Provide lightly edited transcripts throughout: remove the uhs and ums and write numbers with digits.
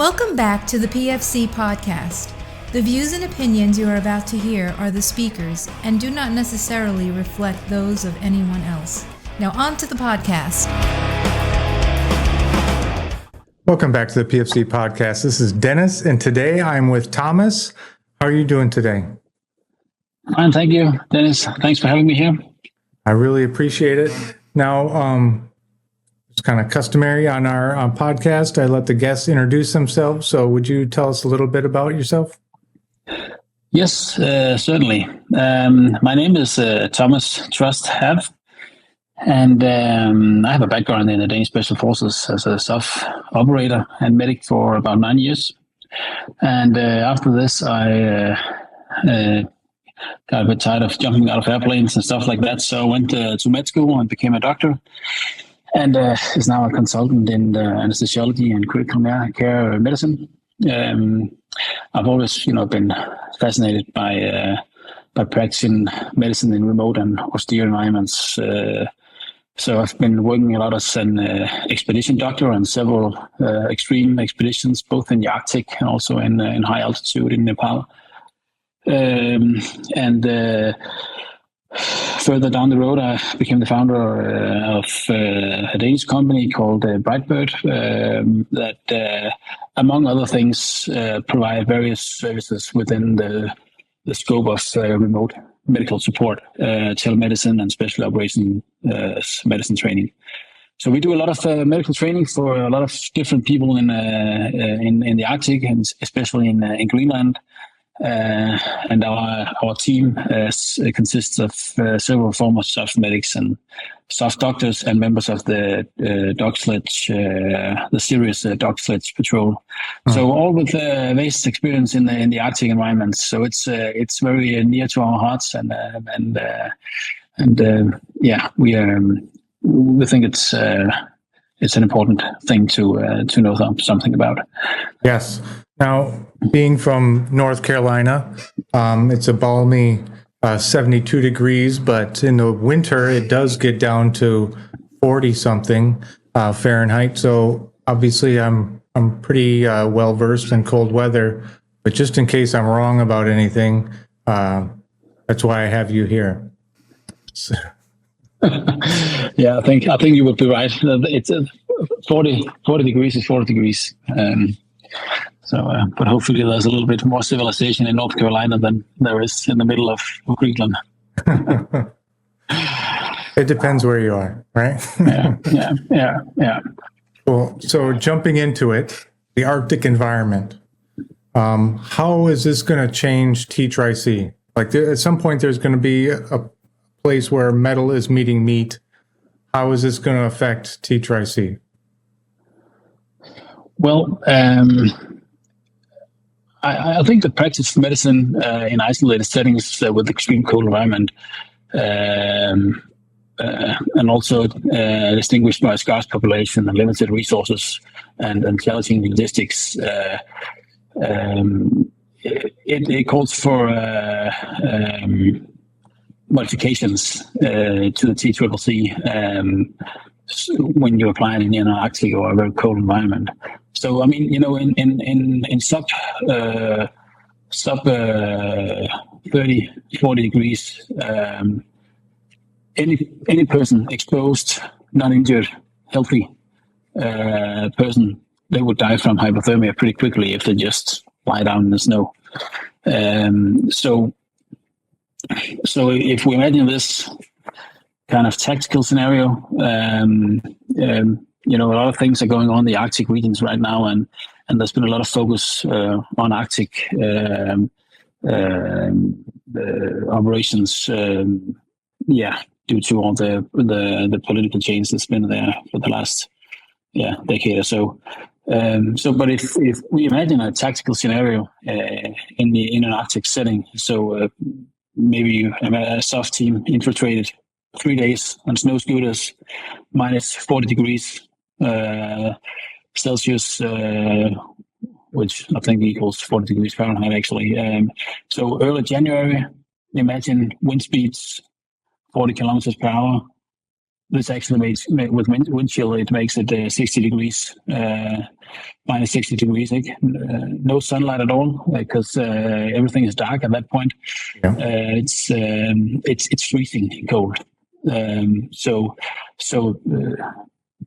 Welcome back to the PFC Podcast. The views and opinions you are about to hear are the speakers and do not necessarily reflect those of anyone else. Now on to the podcast. Welcome back to the PFC Podcast. This is Dennis, and today I'm with Thomas. How are you doing today? Fine, thank you, Dennis. Thanks for having me here. I really appreciate it. Now, it's kind of customary on our podcast. I let the guests introduce themselves. So would you tell us a little bit about yourself? Yes, certainly. My name is Thomas Trust Have, and I have a background in the Danish Special Forces as a SOF operator and medic for about 9 years. And after this, I got a bit tired of jumping out of airplanes and stuff like that. So I went to med school and became a doctor. And is now a consultant in anesthesiology and critical care medicine. I've always, been fascinated by practicing medicine in remote and austere environments. So I've been working a lot as an expedition doctor on several extreme expeditions, both in the Arctic and also in high altitude in Nepal. Further down the road, I became the founder of a Danish company called Brightbird that, among other things, provide various services within the scope of remote medical support, telemedicine, and special operation medicine training. So we do a lot of medical training for a lot of different people in the Arctic, and especially in Greenland. And our team consists of several former SOF medics and SOF doctors and members of the dog sledge, the serious dog sledge patrol. So all with vast experience in the Arctic environment. So it's very near to our hearts, and we think it's an important thing to know something about. Yes. Now, being from North Carolina, it's a balmy 72 degrees, but in the winter it does get down to 40-something Fahrenheit. So obviously I'm pretty well versed in cold weather, but just in case I'm wrong about anything, that's why I have you here. So. Yeah, I think you would be right. It's 40 degrees is 40 degrees. But hopefully there's a little bit more civilization in North Carolina than there is in the middle of Greenland. It depends where you are, right? Yeah. Cool. So jumping into it, the Arctic environment. How is this going to change TCCC? Like at some point, there's going to be a place where metal is meeting meat. How is this going to affect TCCC? Well, I think the practice of medicine in isolated settings with extreme cold environment and also distinguished by a scarce population and limited resources and challenging logistics, it calls for modifications to the TCCC when you apply it in an Arctic or a very cold environment. So, I mean, in sub 30, 40 degrees, any person exposed, not injured, healthy person, they would die from hypothermia pretty quickly if they just lie down in the snow. So if we imagine this kind of tactical scenario, a lot of things are going on in the Arctic regions right now, and there's been a lot of focus on Arctic operations, due to all the political change that's been there for the last decade or so. But if we imagine a tactical scenario in an Arctic setting, so maybe a SOF team infiltrated 3 days on snow scooters, minus 40 degrees Celsius, which I think equals 40 degrees Fahrenheit, actually. So early January, imagine wind speeds 40 kilometers per hour. This actually makes, with wind chill, it makes it 60 degrees minus 60 degrees, no sunlight at all because everything is dark at that point. Yeah. It's freezing cold. So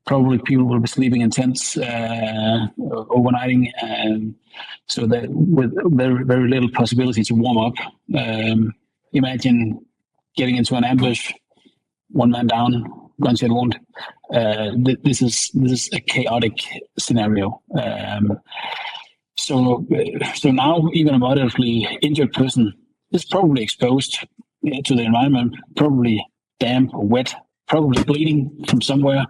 probably people will be sleeping in tents, overnighting, so that with very, very little possibility to warm up. Imagine getting into an ambush, one man down, gunshot wound. This is a chaotic scenario. So now even a moderately injured person is probably exposed to the environment, probably damp or wet, probably bleeding from somewhere,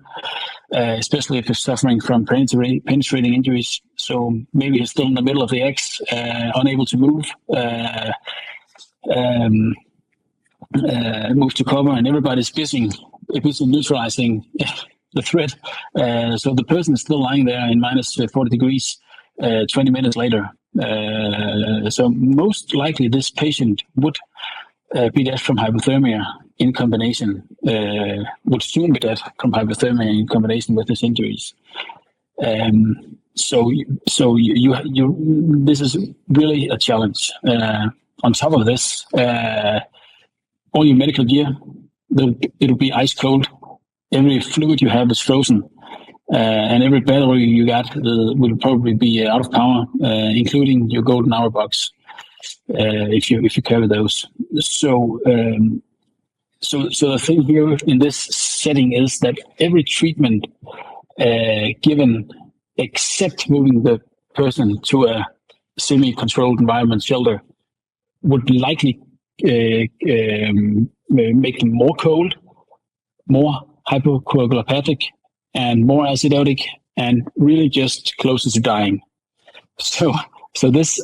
especially if he's suffering from penetrating injuries. So maybe he's still in the middle of the X, unable to move. Move to cover, and everybody's busy neutralizing the threat. So the person is still lying there in minus 40 degrees 20 minutes later. So most likely this patient would be dead from hypothermia in combination, would soon be dead from hypothermia in combination with his injuries. So this is really a challenge. On top of this, all your medical gear, it'll be ice cold. Every fluid you have is frozen, and every battery you got will probably be out of power, including your golden hour box, if you carry those. So the thing here in this setting is that every treatment given, except moving the person to a semi-controlled environment shelter, would likely make them more cold, more hypocoagulopathic, and more acidotic, and really just closer to dying. So this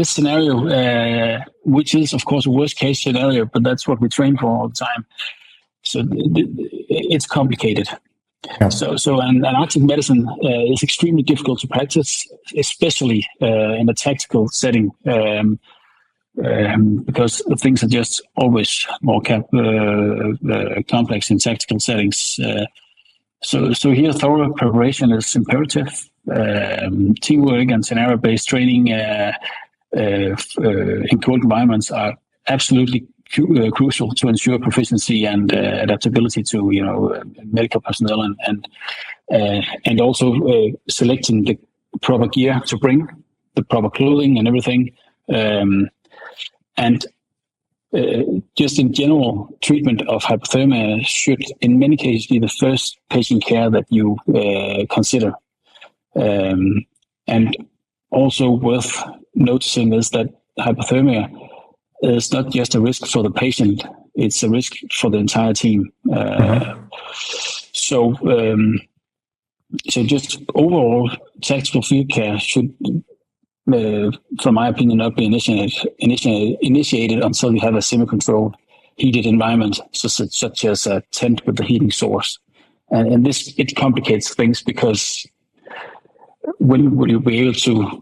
scenario, which is of course a worst case scenario, but that's what we train for all the time. So it's complicated. Yeah. So an Arctic medicine is extremely difficult to practice, especially in a tactical setting. Because things are just always more complex in tactical settings. So here, thorough preparation is imperative. Teamwork and scenario-based training in cold environments are absolutely crucial to ensure proficiency and adaptability to medical personnel and also selecting the proper gear to bring, the proper clothing and everything. And just in general, treatment of hypothermia should, in many cases, be the first patient care that you consider. And also worth noticing is that hypothermia is not just a risk for the patient; it's a risk for the entire team. So just overall, tactical field care should, from my opinion, not be initiated until you have a semi-controlled, heated environment, such as a tent with a heating source. And this, it complicates things, because when will you be able to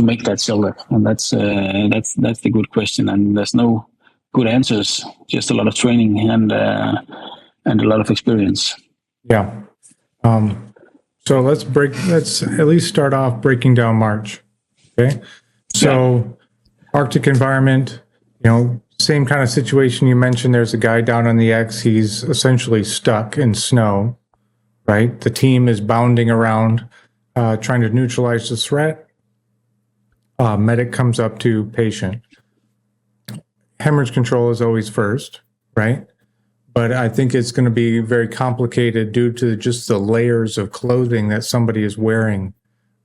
make that shelter? And that's the good question. And there's no good answers, just a lot of training and a lot of experience. Yeah. So let's at least start off breaking down March. Okay. So Arctic environment, same kind of situation you mentioned. There's a guy down on the X. He's essentially stuck in snow, right? The team is bounding around, trying to neutralize the threat. Medic comes up to patient. Hemorrhage control is always first, right? But I think it's going to be very complicated due to just the layers of clothing that somebody is wearing.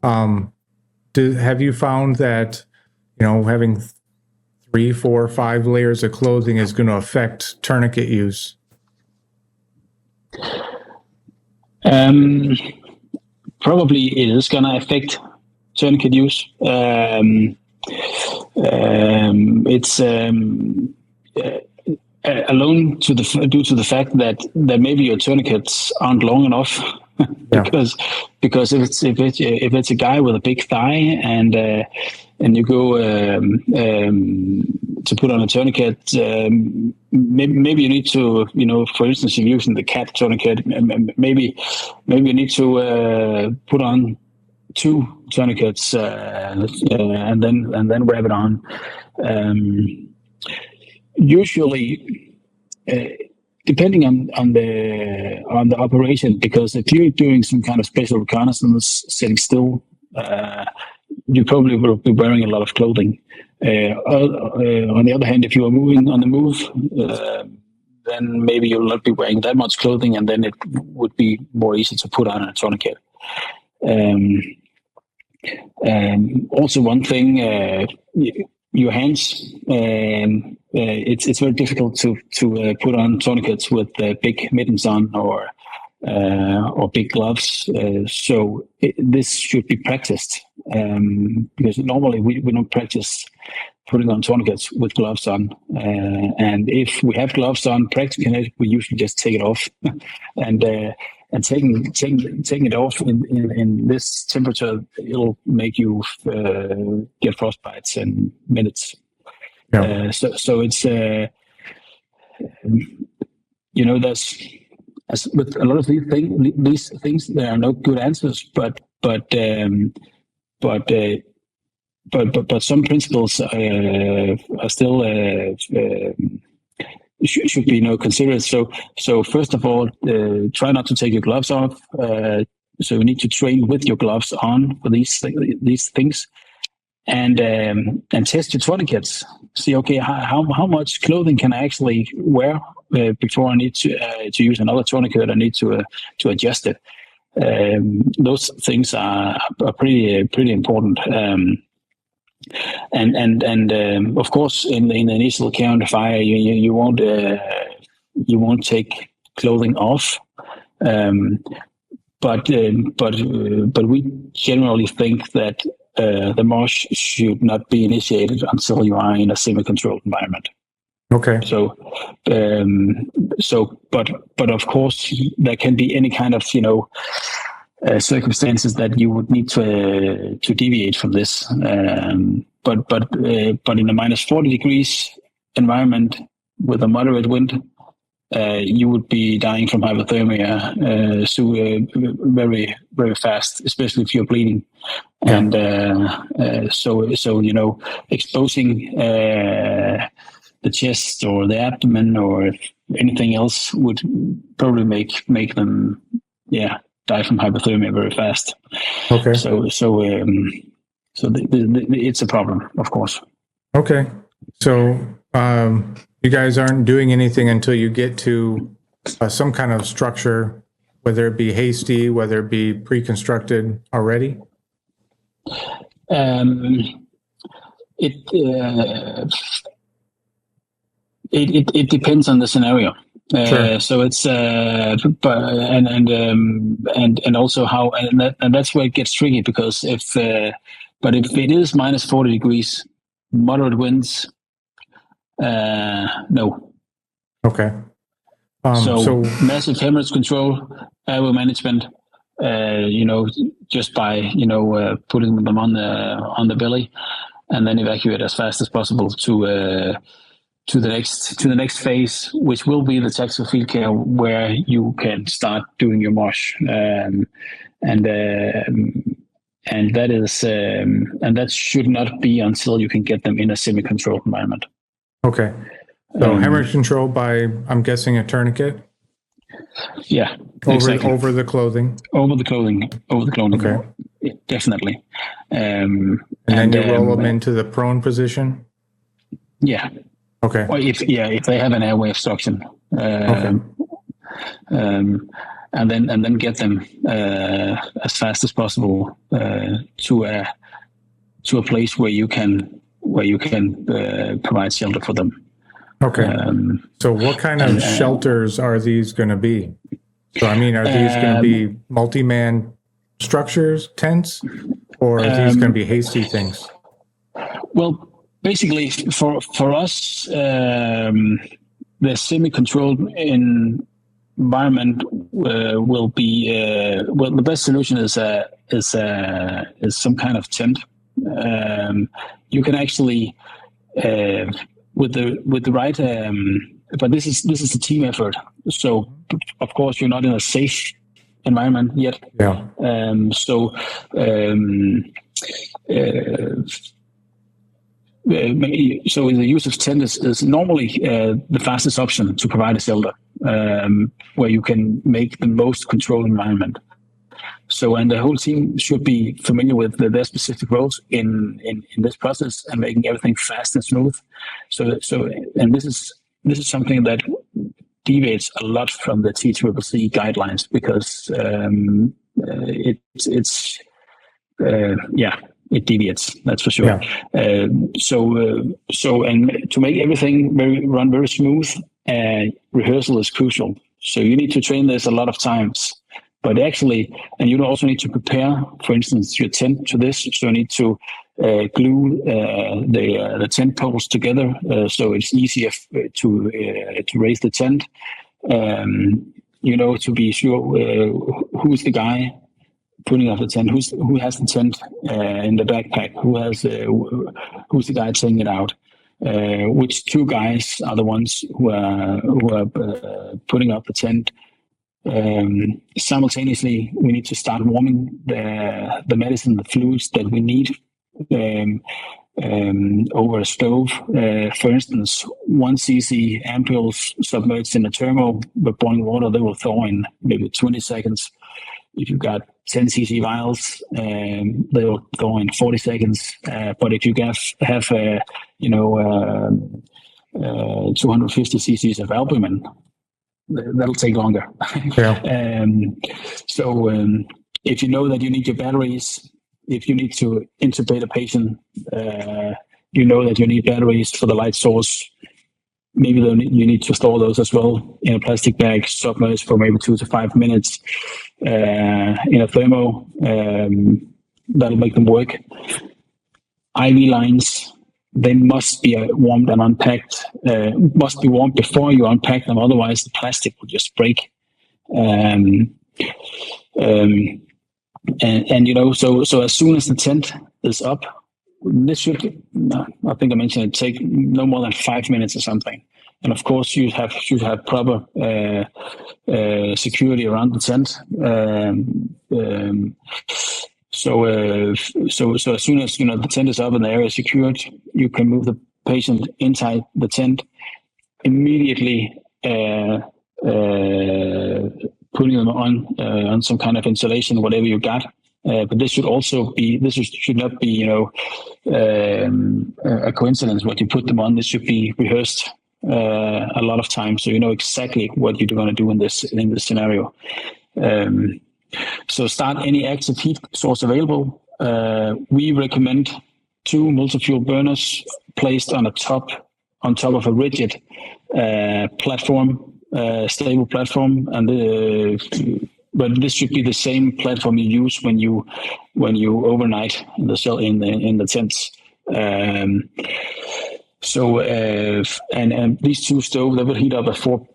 Have you found that, having 3, 4, 5 layers of clothing is going to affect tourniquet use? Probably it is going to affect tourniquet use. It's alone due to the fact that maybe your tourniquets aren't long enough, because if it's a guy with a big thigh and you go to put on a tourniquet, maybe you need to, for instance, if you're using the cat tourniquet, maybe you need to put on 2 tourniquets and then wrap it on. Usually, depending on the operation, because if you're doing some kind of special reconnaissance, sitting still, you probably will be wearing a lot of clothing. On the other hand, if you are moving on the move, then maybe you'll not be wearing that much clothing, and then it would be more easy to put on a tourniquet. Also, one thing, your hands. It's very difficult to put on tourniquets with big mittens on or big gloves. So this should be practiced because normally we don't practice putting on tourniquets with gloves on. And if we have gloves on, practicing it, we usually just take it off. And taking it off in this temperature, it'll make you get frostbites in minutes. Yeah. So it's there's as with a lot of these things, there are no good answers, but some principles are still should be considered. So first of all, try not to take your gloves off. So you need to train with your gloves on for these things, and test your tourniquets. See, okay, how much clothing can I actually wear before I need to use another tourniquet? I need to adjust it. Those things are pretty important. And of course, in the initial care under fire, you won't take clothing off. But we generally think that the MOSH should not be initiated until you are in a semi-controlled environment. Okay. So but of course there can be any kind of circumstances that you would need to deviate from this. But in a minus 40 degrees environment with a moderate wind, you would be dying from hypothermia very, very fast, especially if you're bleeding. Yeah. And so exposing the chest or the abdomen or anything else would probably make them die from hypothermia very fast. Okay. So it's a problem, of course. Okay. So you guys aren't doing anything until you get to some kind of structure, whether it be hasty, whether it be pre-constructed already? It depends on the scenario. Sure. So it's and also how and that's where it gets tricky, because if it is minus 40 degrees, moderate winds, no. Okay. So massive hemorrhage control, airway management, just by putting them on the belly, and then evacuate as fast as possible to the next phase, which will be the tactical field care, where you can start doing your MOSH, and that should not be until you can get them in a semi-controlled environment. Okay. So hemorrhage control by, I'm guessing, a tourniquet? Yeah. Over the clothing? Over the clothing. Okay. Definitely. And then you roll them into the prone position? Yeah. Okay. Or if they have an airway obstruction. Okay. And then get them as fast as possible to a place where you can provide shelter for them. Okay. So what kind of shelters are these going to be? So are these going to be multi-man structures, tents, or are these going to be hasty things? Well, basically, for us, the semi-controlled environment will be the best solution is some kind of tent. You can actually the right, but this is a team effort. So of course you're not in a safe environment yet. Yeah. So the use of tent is normally the fastest option to provide a shelter, where you can make the most controlled environment. So, and the whole team should be familiar with their specific roles in this process and making everything fast and smooth. So, and this is something that deviates a lot from the TCCC guidelines, because it deviates. That's for sure. Yeah. So and to make everything run very smooth, rehearsal is crucial. So you need to train this a lot of times. But actually, and you also need to prepare, for instance, your tent to this. So you need to glue the tent poles together, so it's easier to raise the tent. To be sure who's the guy putting up the tent, who has the tent in the backpack, who's the guy taking it out. Which two guys are the ones who are putting up the tent. Simultaneously, we need to start warming the medicine, the fluids that we need over a stove. For instance, 1 cc ampules submerged in a thermo with boiling water, they will thaw in maybe 20 seconds. If you've got 10 cc vials, they will thaw in 40 seconds. But if you have 250 cc's of albumin, that'll take longer. Yeah. If you know that you need your batteries, if you need to intubate a patient, you know that you need batteries for the light source. Maybe you need to store those as well in a plastic bag, submerged for maybe 2 to 5 minutes in a thermo. That'll make them work. IV lines, they must be warmed and unpacked. Must be warmed before you unpack them, otherwise the plastic will just break. So as soon as the tent is up, this should, I think I mentioned it, take no more than 5 minutes or something. And of course, you should have proper security around the tent. So as soon as the tent is up and the area is secured, you can move the patient inside the tent, immediately putting them on some kind of insulation, whatever you got. But this should not be a coincidence what you put them on. This should be rehearsed a lot of times, so you know exactly what you're going to do in this scenario. So start any active heat source available. We recommend 2 multi-fuel burners placed on top of a rigid platform, stable platform, but this should be the same platform you use when you overnight in the tents. And these 2 stoves, they will heat up a 4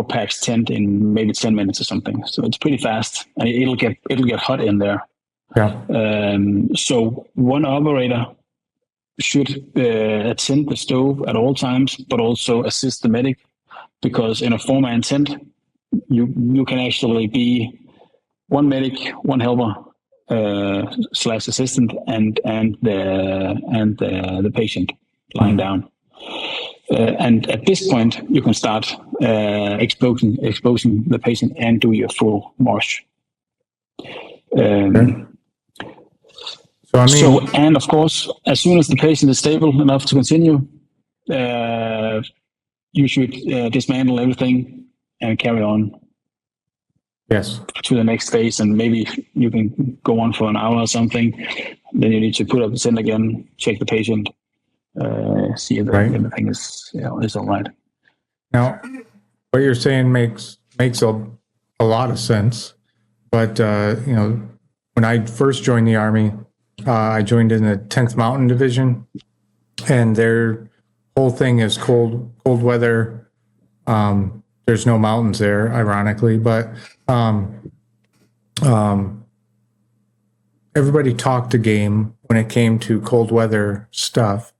packs tent in maybe 10 minutes or something. So it's pretty fast, and it'll get hot in there. Yeah. So one operator should attend the stove at all times, but also assist the medic, because in a 4-man tent, you can actually be 1 medic, 1 helper / assistant, and the patient lying down. And at this point, you can start exposing the patient and do your full march. And of course, as soon as the patient is stable enough to continue, you should dismantle everything and carry on. Yes. To the next phase, and maybe you can go on for an hour or something. Then you need to put up the tent again, check the patient, see if everything is all right. Now, what you're saying makes a lot of sense, but when I first joined the Army, I joined in the 10th Mountain Division, and their whole thing is cold weather. There's no mountains there, ironically, but everybody talked a game when it came to cold weather stuff.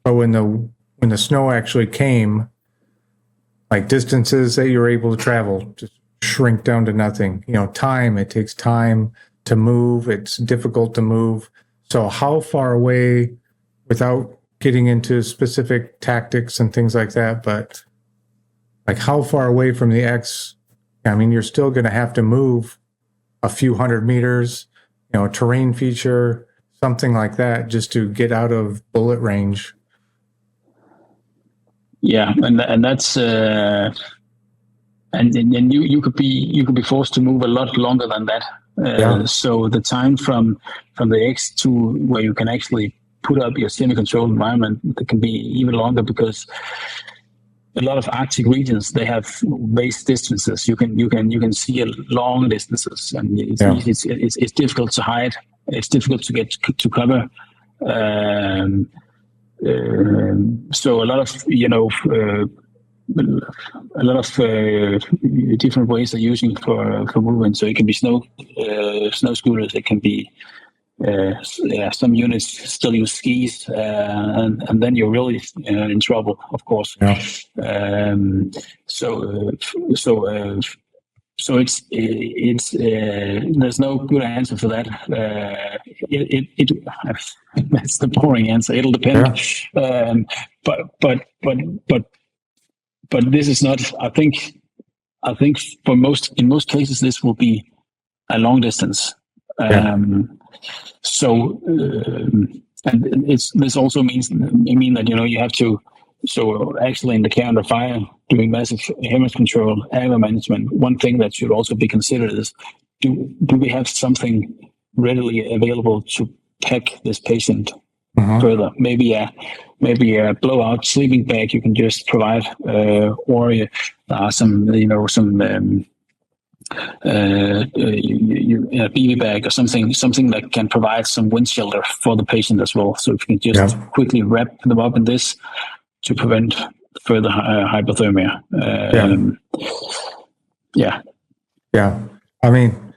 But when the when the snow actually came, like distances that you were able to travel just shrink down to nothing. Time, it takes time to move. It's difficult to move. So how far away, without getting into specific tactics and things like that, but like how far away from the X, I mean, you're still going to have to move a few hundred meters, a terrain feature, something like that, just to get out of bullet range. Yeah, and that's and you could be forced to move a lot longer than that. So the time from the X to where you can actually put up your semi-controlled environment, it can be even longer, because a lot of Arctic regions, they have vast distances. You can see long distances, and it's difficult to hide. It's difficult to get to cover. So a lot of different ways they're using for movement. So it can be snow scooters. It can be some units still use skis, and then you're really in trouble, of course. Yeah. So it's there's no good answer for that. That's the boring answer. It'll depend. Yeah. But this is not. I think in most cases this will be a long distance. So and this also means that you have to. So actually, in the care under fire, doing massive hemorrhage control, airway management, one thing that should also be considered is, do we have something readily available to pack this patient further? Maybe a blowout sleeping bag you can just provide, or some BB bag or something that can provide some wind shelter for the patient as well. So if you can just quickly wrap them up in this to prevent further hypothermia. Yeah. I mean,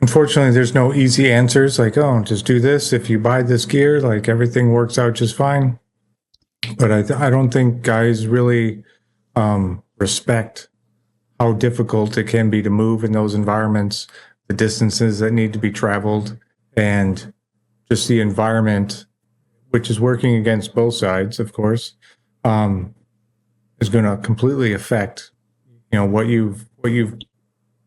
unfortunately, there's no easy answers like, oh, just do this. If you buy this gear, like everything works out just fine. But I don't think guys really respect how difficult it can be to move in those environments, the distances that need to be traveled, and just the environment, which is working against both sides, of course, is going to completely affect, what you've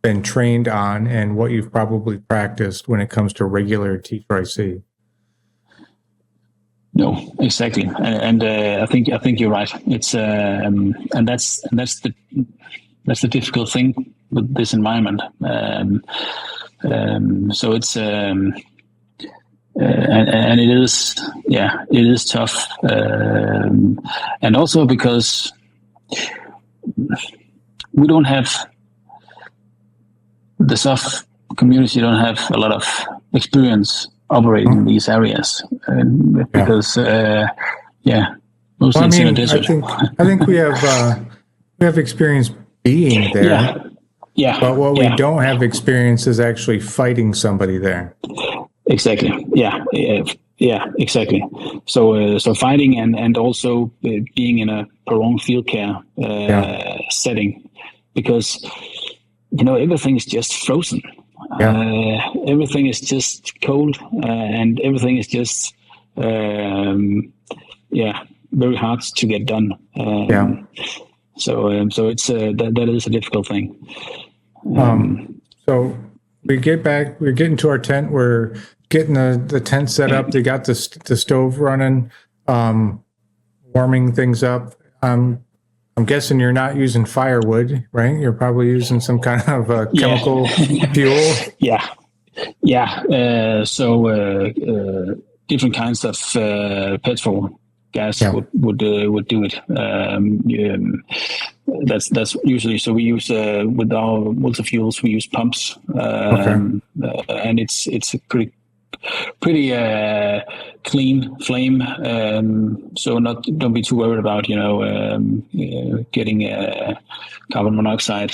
been trained on and what you've probably practiced when it comes to regular T3C. No, exactly, and I think you're right. It's and that's the difficult thing with this environment. So it's and it is tough, and also because we don't have the SOF community don't have a lot of experience operating in these areas, because mostly it's in a desert. I think we have experience being there. Yeah. But what we don't have experience is actually fighting somebody there. Exactly. Yeah, exactly. So fighting and also being in a prolonged field care setting, because everything is just frozen. Everything is just cold, and everything is just very hard to get done. So it's that is a difficult thing. So we get back. We're getting to our tent. We're getting the tent set up. They got the stove running, warming things up. I'm guessing you're not using firewood, right? You're probably using some kind of chemical fuel. So different kinds of petrol gas would do it. That's usually, so we use with our multi-fuels, we use pumps, and it's a pretty clean flame. So don't be too worried about getting carbon monoxide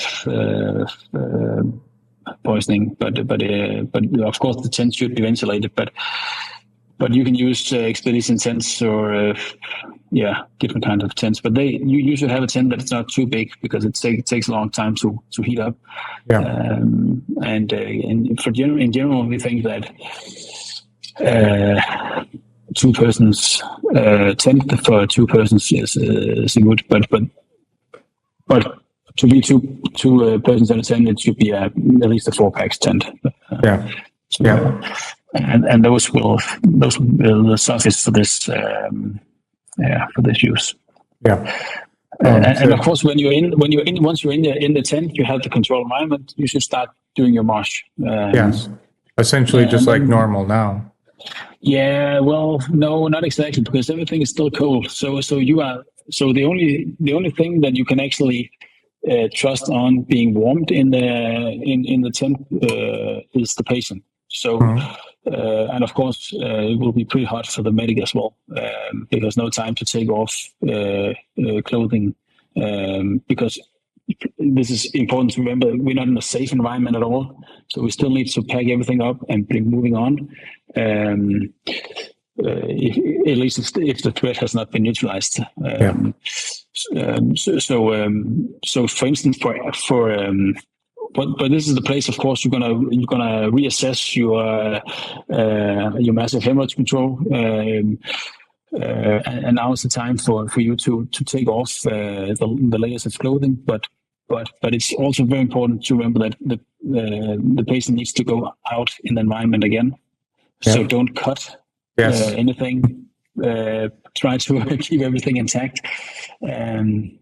poisoning. But of course the tent should be ventilated. But but you can use expedition tents or different kind of tents. But you should have a tent that's not too big because it takes a long time to heat up. Yeah. And in general, we think that 2 persons tent for 2 persons is good, but to be two persons in a tent, it should be at least a 4-pax tent. And those will the suffice for this for this use. And of course, once you're in the tent, you have the control environment. You should start doing your march. Yes, essentially just like normal now. Yeah, well, no, not exactly, because everything is still cold. So the only thing that you can actually trust on being warmed in the tent is the patient. So, and of course, it will be pretty hot for the medic as well, because no time to take off clothing, because this is important to remember. We're not in a safe environment at all, so we still need to pack everything up and be moving on. At least if the threat has not been neutralized. So for instance, but this is the place, of course, you're gonna reassess your massive hemorrhage control, and now is the time for you to take off the layers of clothing. But it's also very important to remember that the patient needs to go out in the environment again. Yeah. So don't cut anything. Try to keep everything intact. And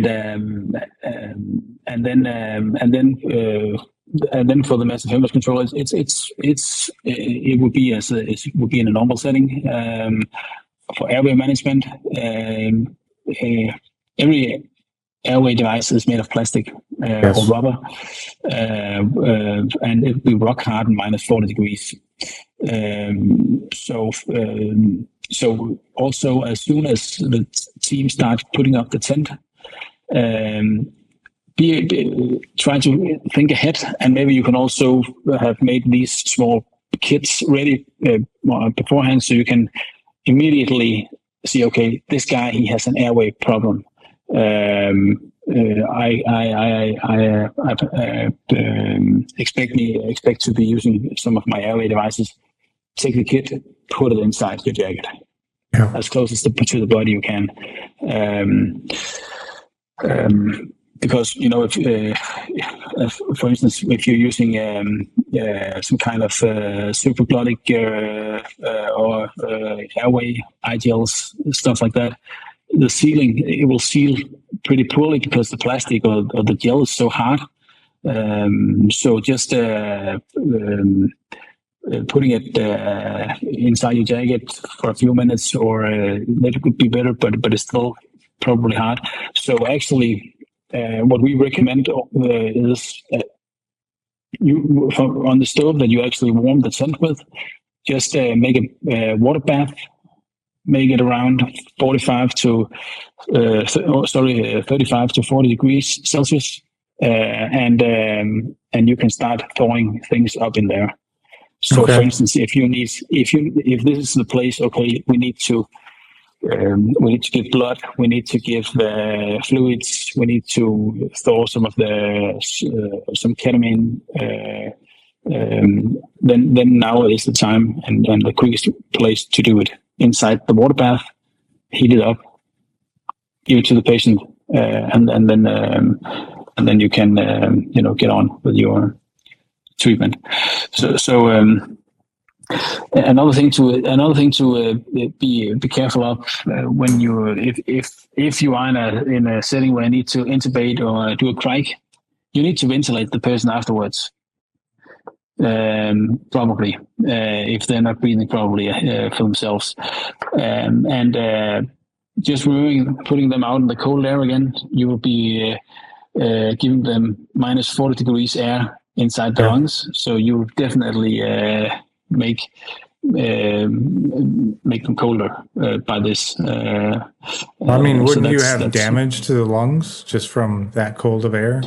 then for the massive hemorrhage control, it would be in a normal setting. For airway management, every airway device is made of plastic or rubber, and it will be rock hard and -40 degrees. So also, as soon as the team starts putting up the tent, try to think ahead, and maybe you can also have made these small kits ready beforehand, so you can immediately see, okay, this guy, he has an airway problem. I expect to be using some of my airway devices. Take the kit, put it inside your jacket, as close as to the body you can. Because if, for instance, if you're using some kind of supraglottic or airway IGLs, stuff like that, the sealing, it will seal pretty poorly because the plastic or the gel is so hard. So just putting it inside your jacket for a few minutes or maybe could be better, but it's still probably hard. So actually, what we recommend is on the stove that you actually warm the tent with, just make a water bath. Make it around 35 to 40 degrees Celsius, and you can start thawing things up in there. So, for instance, if this is the place, okay, we need to give blood, we need to give fluids, we need to thaw some ketamine. Then now is the time and the quickest place to do it. Inside the water bath, heat it up, give it to the patient, and then you can get on with your treatment. So another thing to be careful of when you if you are in a setting where you need to intubate or do a crike, you need to ventilate the person afterwards. Probably, if they're not breathing properly for themselves, and just putting them out in the cold air again, you will be giving them -40 degrees air inside the lungs. So you definitely make them colder by this. I mean, wouldn't you have damage to the lungs just from that cold of air?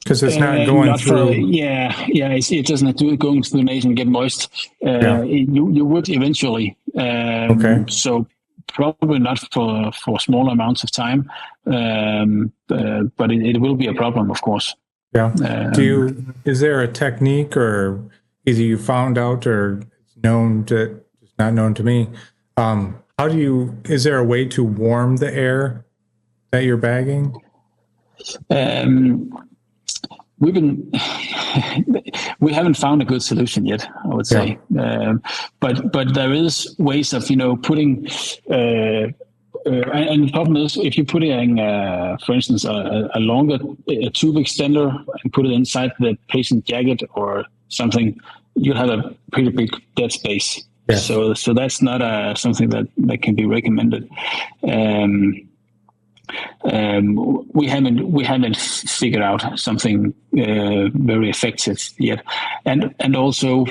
Because it's not going through. It doesn't do going through the nose and get moist. You would eventually. So probably not for small amounts of time, but it will be a problem, of course. Yeah. Is there a technique, or either you found out or it's not known to me? Is there a way to warm the air that you're bagging? We haven't found a good solution yet, I would say. But there is ways of, putting, and the problem is if you're putting, for instance, a longer tube extender and put it inside the patient jacket or something, you have a pretty big dead space. Yeah. So that's not something that can be recommended. We haven't figured out something very effective yet, and also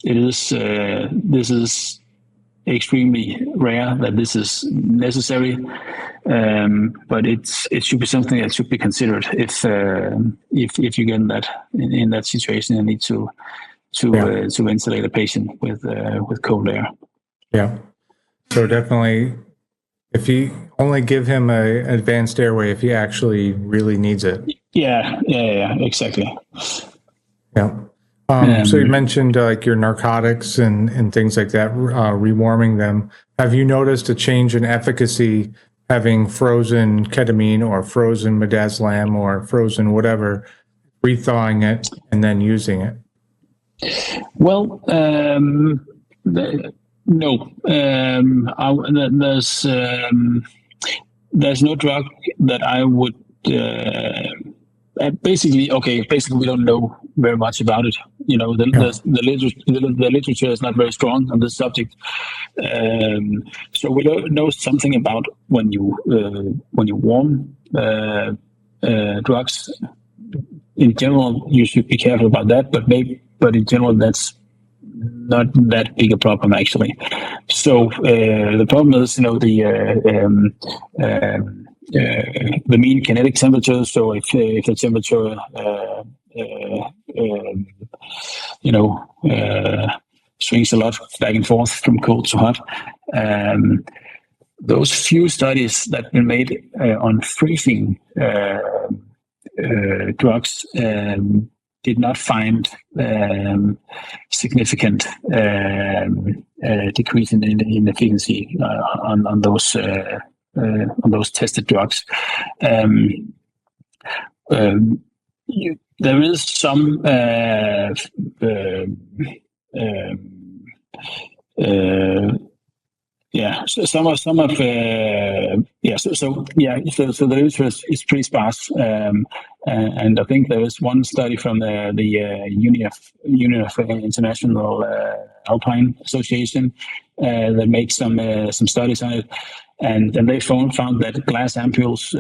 this is extremely rare that this is necessary, but it should be something that should be considered if you get in that situation and need to ventilate a patient with cold air. Yeah. So definitely, if you only give him an advanced airway if he actually really needs it. Yeah, exactly. Yeah. So you mentioned like your narcotics and things like that, rewarming them. Have you noticed a change in efficacy having frozen ketamine or frozen midazolam or frozen whatever, rethawing it and then using it? Well, no. There's no drug that I would. Basically, we don't know very much about it. The literature is not very strong on this subject. So we don't know something about when you warm drugs. In general, you should be careful about that. But in general, that's not that big a problem actually. So the problem is, the mean kinetic temperature. So if the temperature, swings a lot back and forth from cold to hot, those few studies that have been made on freezing drugs did not find significant decrease in efficiency on those tested drugs. There is some So the literature is pretty sparse, and I think there is one study from the Union of International Alpine Association that makes some studies on it, and they found that glass ampules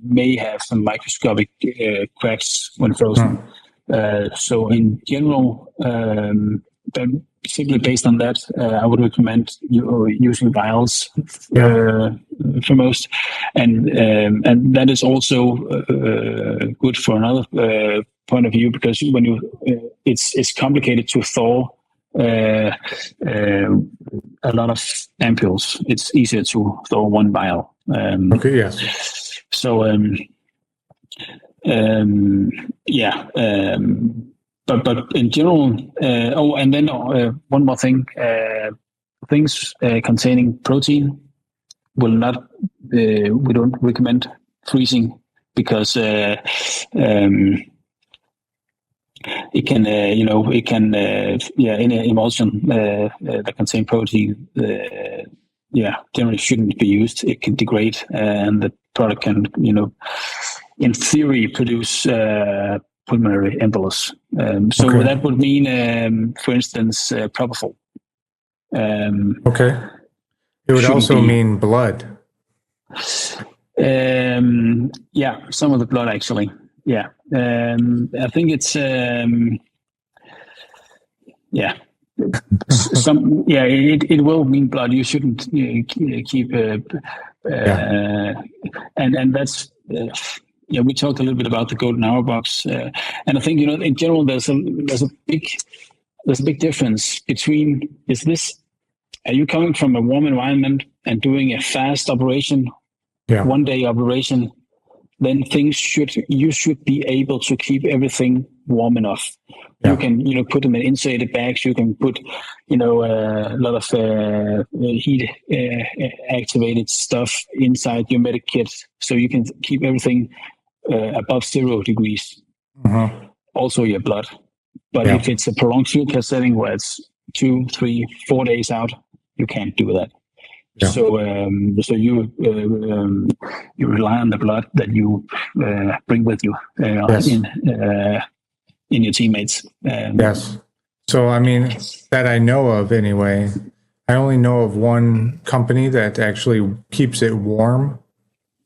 may have some microscopic cracks when frozen. So in general, particularly based on that, I would recommend using vials for most, and that is also good for another point of view, because when it's complicated to thaw a lot of ampules. It's easier to thaw one vial. So But in general, and then one more thing, things containing protein will not, we don't recommend freezing, because it can, in an emulsion that contain protein, generally shouldn't be used. It can degrade, and the product can, in theory, produce pulmonary embolus. That would mean, for instance, propofol. It would also mean blood. Some of the blood, actually. I think it's it will mean blood. You shouldn't keep and that's we talked a little bit about the golden hour box, and I think in general there's a big difference between are you coming from a warm environment and doing a fast operation, 1 day operation, then you should be able to keep everything warm enough. You can put them in insulated bags. You can put a lot of heat activated stuff inside your medic kit, so you can keep everything above 0 degrees. Also your blood. But if it's a prolonged field care setting where it's 2, 3, 4 days out, you can't do that. So you rely on the blood that you bring with you in your teammates. Yes. So I mean, that I know of anyway. I only know of one company that actually keeps it warm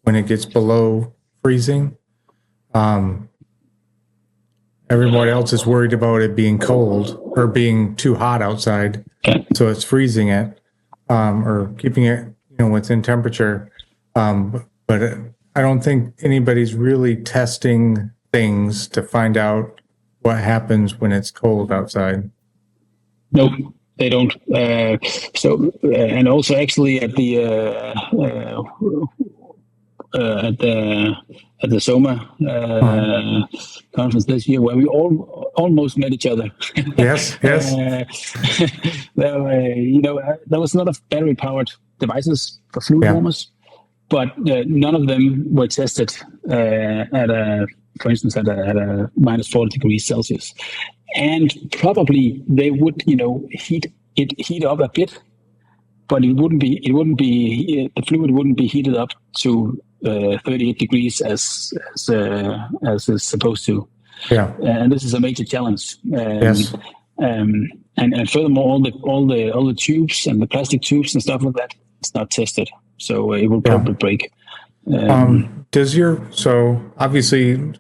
when it gets below freezing. Everyone else is worried about it being cold or being too hot outside, so it's freezing it. Or keeping it, within temperature. But I don't think anybody's really testing things to find out what happens when it's cold outside. Nope, they don't. And also actually at the SOMA conference this year, where we almost met each other. Yes. There was a lot of battery-powered devices for fluid warmers, but none of them were tested for instance, at a minus 40 degrees Celsius. And probably they would, heat up a bit, but the fluid wouldn't be heated up to 38 degrees as is supposed to. And this is a major challenge. And furthermore, all the tubes and the plastic tubes and stuff like that, it's not tested, so it will probably break. So obviously,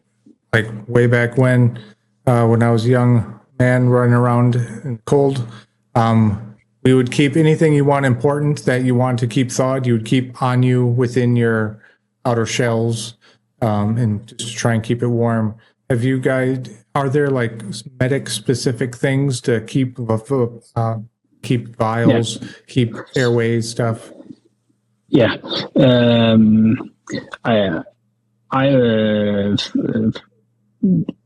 like way back when I was a young man running around in cold, we would keep anything you want important that you want to keep thawed, you would keep on you within your outer shells, and just try and keep it warm. Are there like medic specific things to keep vials, keep airways stuff?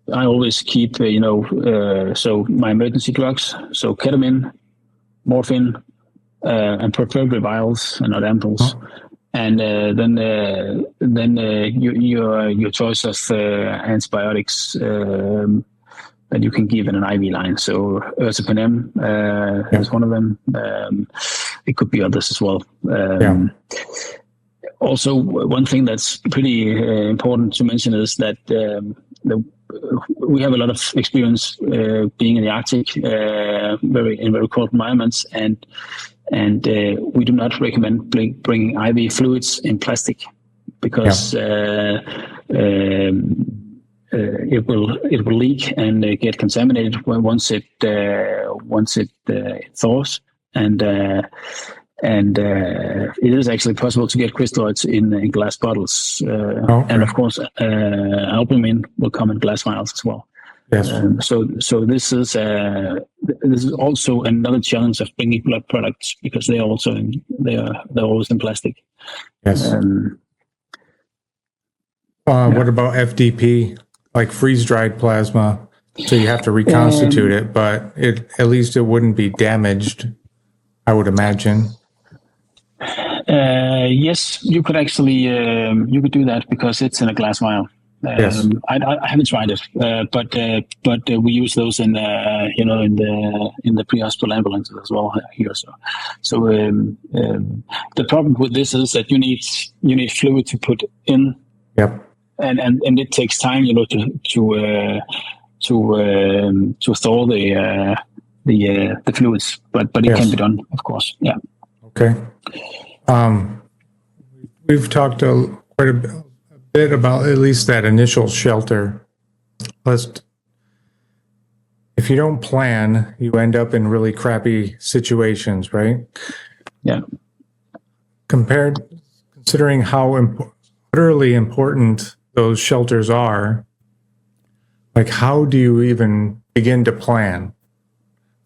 I always keep, so my emergency drugs, so ketamine, morphine, and preferably vials and not ampoules. And then your choice of antibiotics that you can give in an IV line. So ertapenem is one of them. It could be others as well. Also, one thing that's pretty important to mention is that we have a lot of experience being in the Arctic, in very cold environments, and we do not recommend bringing IV fluids in plastic because it will leak and get contaminated once it thaws, and it is actually possible to get crystalloids in glass bottles, and of course albumin will come in glass vials as well. So this is also another challenge of bringing blood products, because they're always in plastic. What about FDP, like freeze dried plasma? So you have to reconstitute it, but at least it wouldn't be damaged, I would imagine. Yes, you could actually you could do that because it's in a glass vial. I haven't tried it, but we use those in the pre-hospital ambulances as well here. So the problem with this is that you need fluid to put in. And it takes time, to thaw the fluids, but it can be done, of course. Okay. We've talked quite a bit about at least that initial shelter. If you don't plan, you end up in really crappy situations, right? Considering how utterly important those shelters are, like, how do you even begin to plan,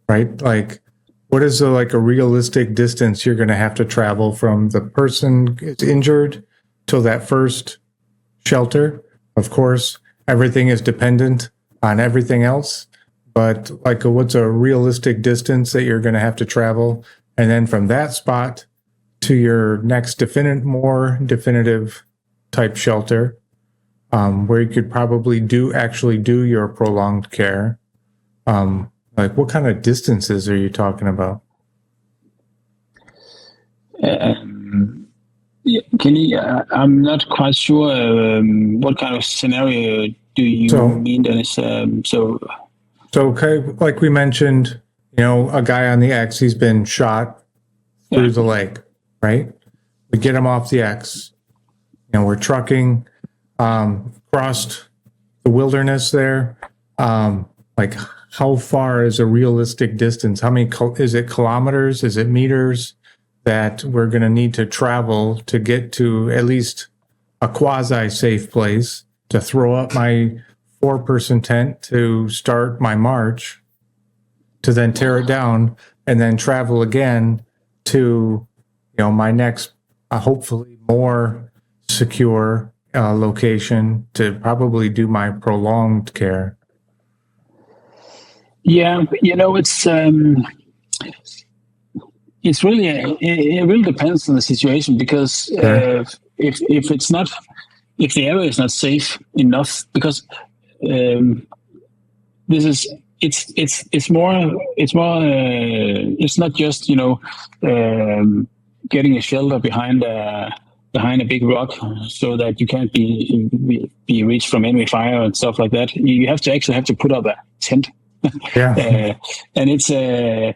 right? Like, what is a realistic distance you're going to have to travel from the person gets injured till that first shelter? Of course, everything is dependent on everything else, but like, what's a realistic distance that you're going to have to travel? And then from that spot to your next more definitive type shelter, where you could probably actually do your prolonged care. Like, what kind of distances are you talking about? Yeah, can you? I'm not quite sure what kind of scenario do you mean, Dennis? So okay, like we mentioned, a guy on the X, he's been shot through the leg, right? We get him off the X. We're trucking across the wilderness there. Like, how far is a realistic distance? How many, is it kilometers? Is it meters that we're going to need to travel to get to at least a quasi-safe place to throw up my 4-person tent to start my march, to then tear it down and then travel again to, my next, hopefully more secure location to probably do my prolonged care. Yeah, it's really it really depends on the situation, because if the area is not safe enough, because this is it's not just getting a shelter behind a big rock so that you can't be reached from enemy fire and stuff like that. You actually have to put up a tent. Yeah. And it's so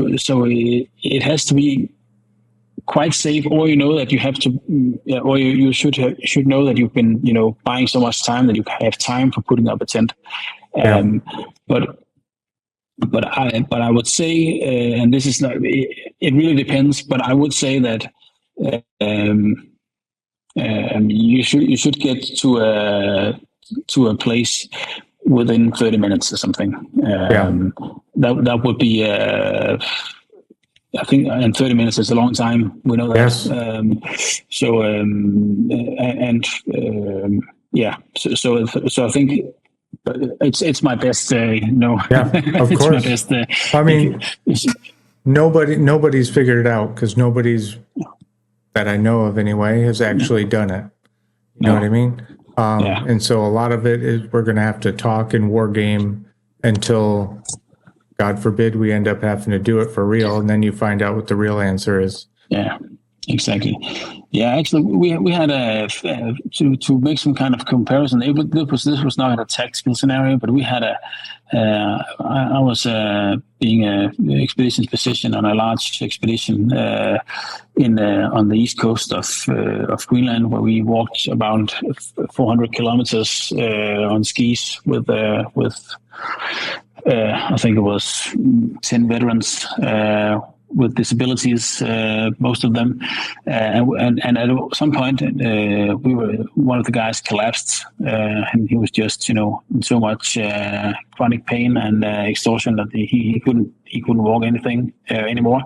it has to be quite safe, or that you have to, or you should know that you've been buying so much time that you have time for putting up a tent. But I would say, and this is not, it really depends, but I would say that you should get to a place within 30 minutes or something. That would be, I think, and 30 minutes is a long time. We know that. Yes. So I think it's my best. Yeah, of it's course. My best, I mean, nobody's figured it out, because nobody's that I know of anyway has actually done it. You know what I mean? And so a lot of it is we're going to have to talk and war game until, God forbid, we end up having to do it for real, and then you find out what the real answer is. Yeah, exactly. Yeah, actually, we had to make some kind of comparison. This was not a tactical scenario, but we had I was being an expeditions physician on a large expedition on the east coast of Greenland, where we walked about 400 kilometers on skis with I think it was 10 veterans with disabilities, most of them, and at some point one of the guys collapsed, and he was just in so much chronic pain and exhaustion that he couldn't walk anything anymore,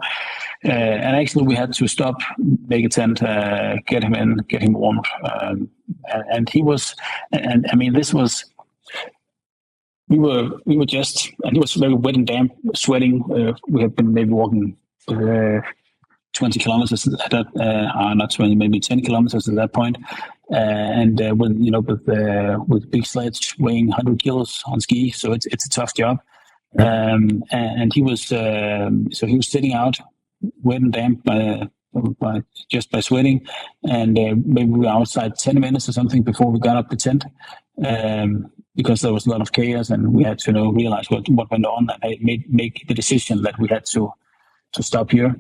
and actually we had to stop, make a tent, get him in, get him warmed, and he was, and I mean, this was. We were just, and he was very wet and damp, sweating. We had been maybe walking 20 kilometers at that, not 20, maybe 10 kilometers at that point, and with big sledge weighing 100 kilos on ski, so it's a tough job. And he was he was sitting out, wet and damp by sweating, and maybe we were outside 10 minutes or something before we got up the tent. Because there was a lot of chaos, and we had to realize what went on, and make the decision that we had to stop here.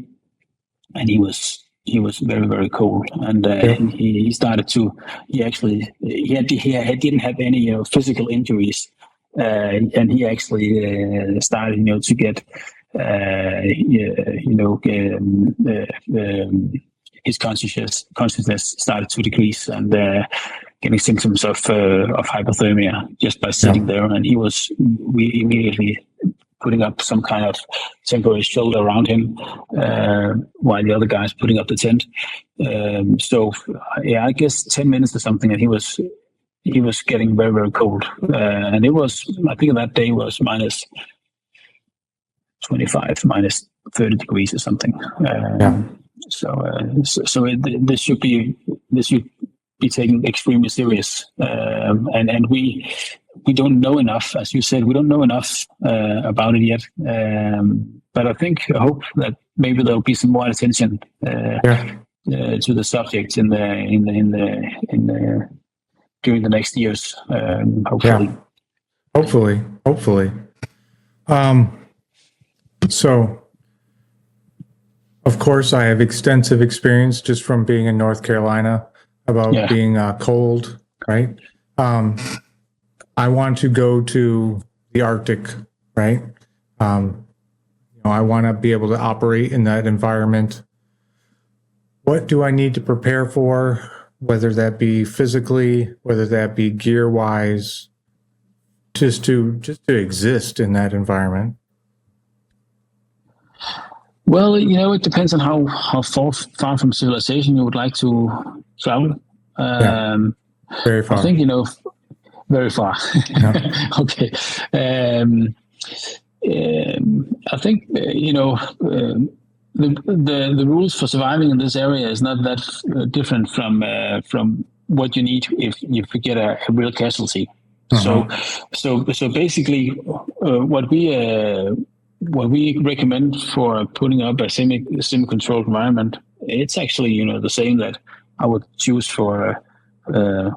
And he was very, very cold, and he started to he didn't have any physical injuries, and he actually started his consciousness started to decrease and getting symptoms of hypothermia just by sitting there. And we immediately putting up some kind of temporary shelter around him while the other guys putting up the tent. I guess 10 minutes or something, and he was getting very, very cold. And it was, I think that day was minus 25, minus 30 degrees or something. This should be taken extremely serious. And we don't know enough, as you said, we don't know enough about it yet. But I hope that maybe there'll be some more attention to the subject in the during the next years. Hopefully. Hopefully. So, of course, I have extensive experience just from being in North Carolina about being cold, right? I want to go to the Arctic, right? I want to be able to operate in that environment. What do I need to prepare for, whether that be physically, whether that be gear-wise, just to exist in that environment? Well, it depends on how far from civilization you would like to travel. Very far. I think, very far. Yeah. Okay. I think, the rules for surviving in this area is not that different from what you need if you get a real casualty. Uh-huh. So basically, what we recommend for putting up a semi-controlled environment, it's actually the same that I would choose for a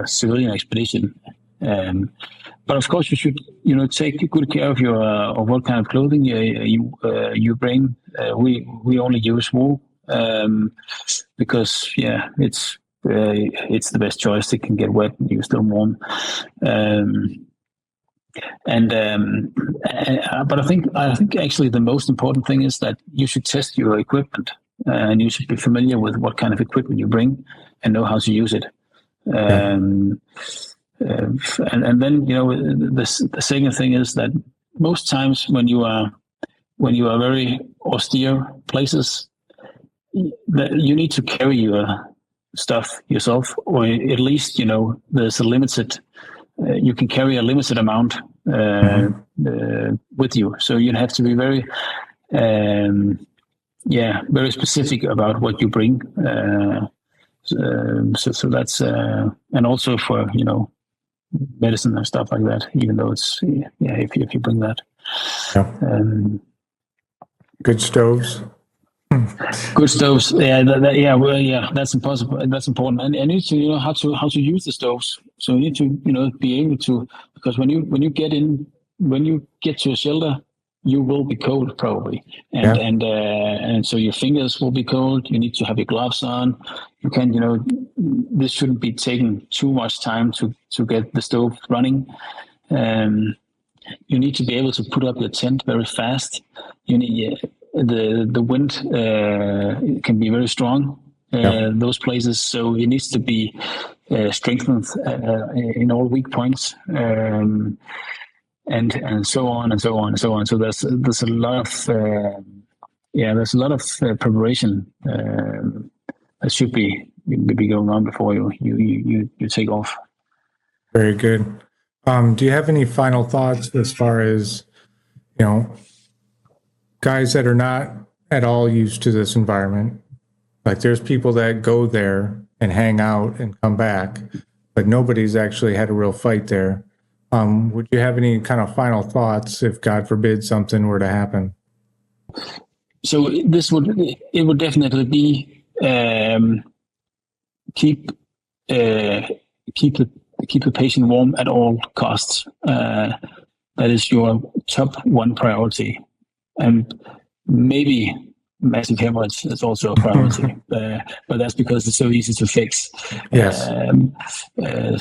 civilian expedition. But of course, you should take good care of what kind of clothing you bring. We only use wool because it's the best choice. It can get wet and you're still warm. But I think actually the most important thing is that you should test your equipment and you should be familiar with what kind of equipment you bring and know how to use it. And then the second thing is that most times when you are very austere places, that you need to carry your stuff yourself, or at least there's a limited. You can carry a limited amount with you, so you have to be very, very specific about what you bring. So that's and also for medicine and stuff like that. Even though it's if you bring that, good stoves. Good stoves. That's impossible. That's important. And you need to how to use the stoves. So you need to be able to, because when you get to a shelter, you will be cold probably, and so your fingers will be cold. You need to have your gloves on. You can this shouldn't be taking too much time to get the stove running. You need to be able to put up your tent very fast. You need the wind can be very strong those places, so it needs to be strengthened in all weak points, and so on and so on and so on. So there's a lot of preparation that should be going on before you take off. Very good. Do you have any final thoughts as far as guys that are not at all used to this environment? Like there's people that go there and hang out and come back, but nobody's actually had a real fight there. Would you have any kind of final thoughts if, God forbid, something were to happen? So it would definitely be keep the patient warm at all costs. That is your top one priority. And nhưng massive hemorrhage is also a priority, but that's because it's so easy to fix. Yes. But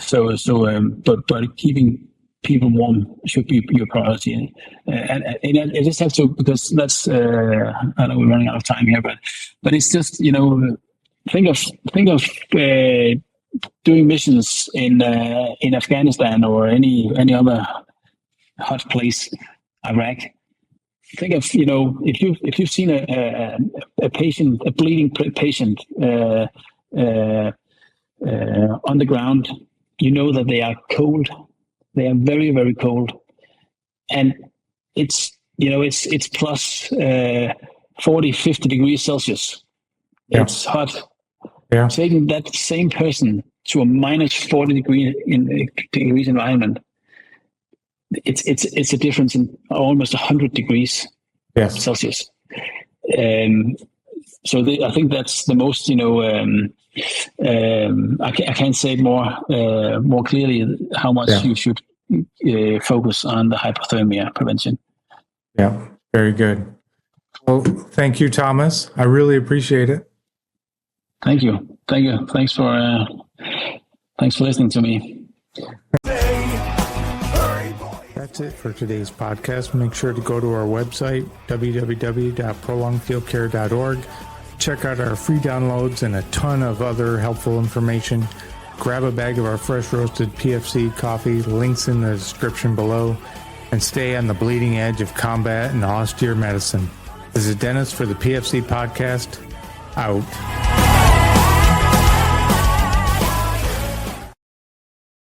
keeping people warm should be your priority. And I just have to, because that's, I know we're running out of time here, but it's just, think of doing missions in Afghanistan or any other hot place, Iraq. Think of, if you've seen a patient, a bleeding patient on the ground, that they are cold. They are very, very cold, and it's plus 40, 50 degrees Celsius. Yeah. It's hot. Yeah. Taking that same person to a minus 40 degrees environment, it's a difference in almost 100 degrees Celsius. So I think that's the most, I can't say more clearly how much you should focus on the hypothermia prevention. Yeah, very good. Well, thank you, Thomas. I really appreciate it. Thank you. Thanks for listening to me. That's it for today's podcast. Make sure to go to our website, www.prolongedfieldcare.org. Check out our free downloads and a ton of other helpful information. Grab a bag of our fresh roasted PFC coffee, links in the description below, and stay on the bleeding edge of combat and austere medicine. This is Dennis for the PFC Podcast, out.